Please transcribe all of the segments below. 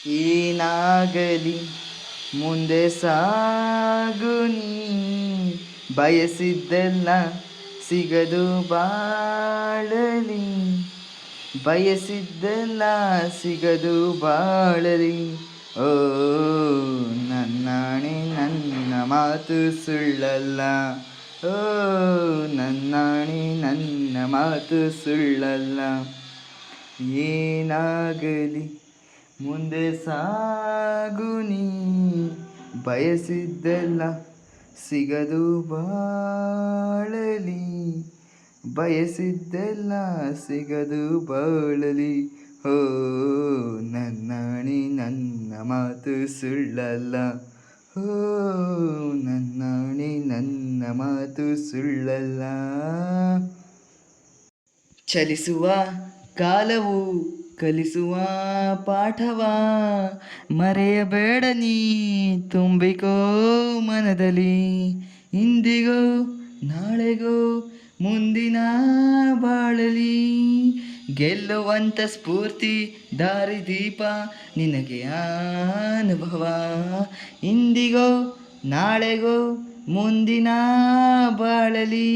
ಏನಾಗಲಿ ಮುಂದೆ ಸಾಗು ನೀ, ಬಯಸಿದ್ದೆಲ್ಲ ಸಿಗದು ಬಾಳಲಿ, ಬಯಸಿದ್ದೆಲ್ಲ ಸಿಗದು ಬಾಳಲಿ. ಓ ನನ್ನಾಣೆ ನನ್ನ ಮಾತು ಸುಳ್ಳಲ್ಲ, ಓ ನನ್ನಾಣೆ ನನ್ನ ಮಾತು ಸುಳ್ಳಲ್ಲ. ಏನಾಗಲಿ ಮುಂದೆ ಸಾಗು ನೀ, ಬಯಸಿದ್ದೆಲ್ಲ ಸಿಗದು ಬಾಳಲಿ, ಬಯಸಿದ್ದೆಲ್ಲ ಸಿಗದು ಬಾಳಲಿ. ಓ ನನ್ನಾಣೆ ನನ್ನ ಮಾತು ಸುಳ್ಳಲ್ಲ, ಓ ನನ್ನಾಣೆ ನನ್ನ ಮಾತು ಸುಳ್ಳಲ್ಲ. ಚಲಿಸುವ ಕಾಲವು ಕಲಿಸುವ ಪಾಠವ ಮರೆಯಬೇಡ ನೀ, ತುಂಬಿಕೋ ಮನದಲ್ಲಿ. ಇಂದಿಗೋ ನಾಳೆಗೋ ಮುಂದಿನ ಬಾಳಲಿ, ಗೆಲ್ಲುವಂಥ ಸ್ಫೂರ್ತಿ ದಾರಿದೀಪ ನಿನಗೆ ಅನುಭವ. ಇಂದಿಗೋ ನಾಳೆಗೋ ಮುಂದಿನ ಬಾಳಲಿ,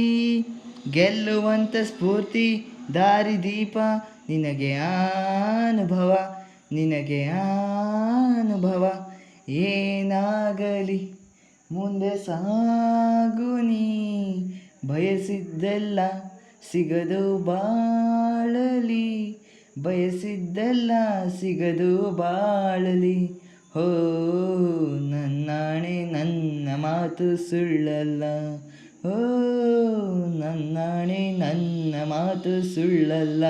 ಗೆಲ್ಲುವಂಥ ಸ್ಫೂರ್ತಿ ದಾರಿದೀಪ ನಿನಗೆ ಅನುಭವ, ನಿನಗೆ ಅನುಭವ. ಏನಾಗಲಿ ಮುಂದೆ ಸಾಗು ನೀ, ಬಯಸಿದ್ದೆಲ್ಲ ಸಿಗದು ಬಾಳಲಿ, ಬಯಸಿದ್ದೆಲ್ಲ ಸಿಗದು ಬಾಳಲಿ. ಹೋ ನನ್ನಾಣೆ ನನ್ನ ಮಾತು ಸುಳ್ಳಲ್ಲ, ಓ ನನ್ನಾಣೆ ನನ್ನ ಮಾತು ಸುಳ್ಳಲ್ಲ.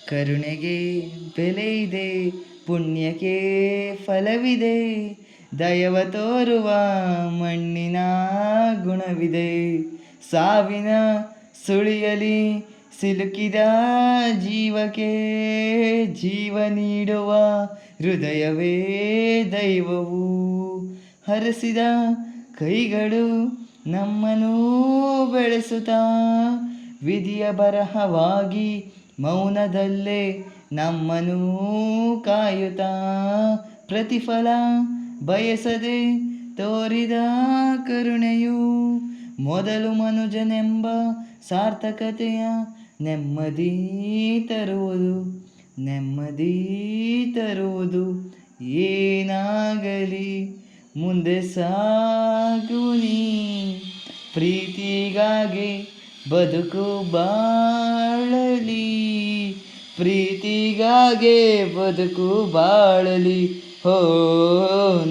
ಕರುಣೆಗೆ ಬೆಲೆ ಇದೆ, ಪುಣ್ಯಕ್ಕೆ ಫಲವಿದೆ, ದಯವ ತೋರುವ ಮಣ್ಣಿನ ಗುಣವಿದೆ. ಸಾವಿನ ಸುಳಿಯಲಿ ಸಿಲುಕಿದ ಜೀವಕ್ಕೆ ಜೀವ ನೀಡುವ ಹೃದಯವೇ ದೈವವು. ಹರಸಿದ ಕೈಗಳು ನಮ್ಮನ್ನು ಬೆಳೆಸುತ್ತಾ, ವಿಧಿಯ ಬರಹವಾಗಿ ಮೌನದಲ್ಲೇ ನಮ್ಮನ್ನು ಕಾಯುತ್ತಾ, ಪ್ರತಿಫಲ ಬಯಸದೆ ತೋರಿದ ಕರುಣೆಯು ಮೊದಲು ಮನುಜನೆಂಬ ಸಾರ್ಥಕತೆಯ ನೆಮ್ಮದಿ ತರುವುದು, ನೆಮ್ಮದಿ ತರುವುದು. ಏನಾಗಲಿ ಮುಂದೆ ಸಾಗು ನೀ, ಪ್ರೀತಿಗಾಗಿ ಬದುಕು ಬಾಳಲಿ, ಪ್ರೀತಿಗಾಗಿ ಬದುಕು ಬಾಳಲಿ. ಹೋ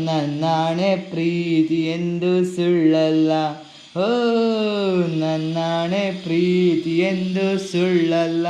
ನನ್ನಾಣೆ ಪ್ರೀತಿ ಎಂದು ಸುಳ್ಳಲ್ಲ, ಓ ನನ್ನಾಣೆ ಪ್ರೀತಿ ಎಂದು ಸುಳ್ಳಲ್ಲ.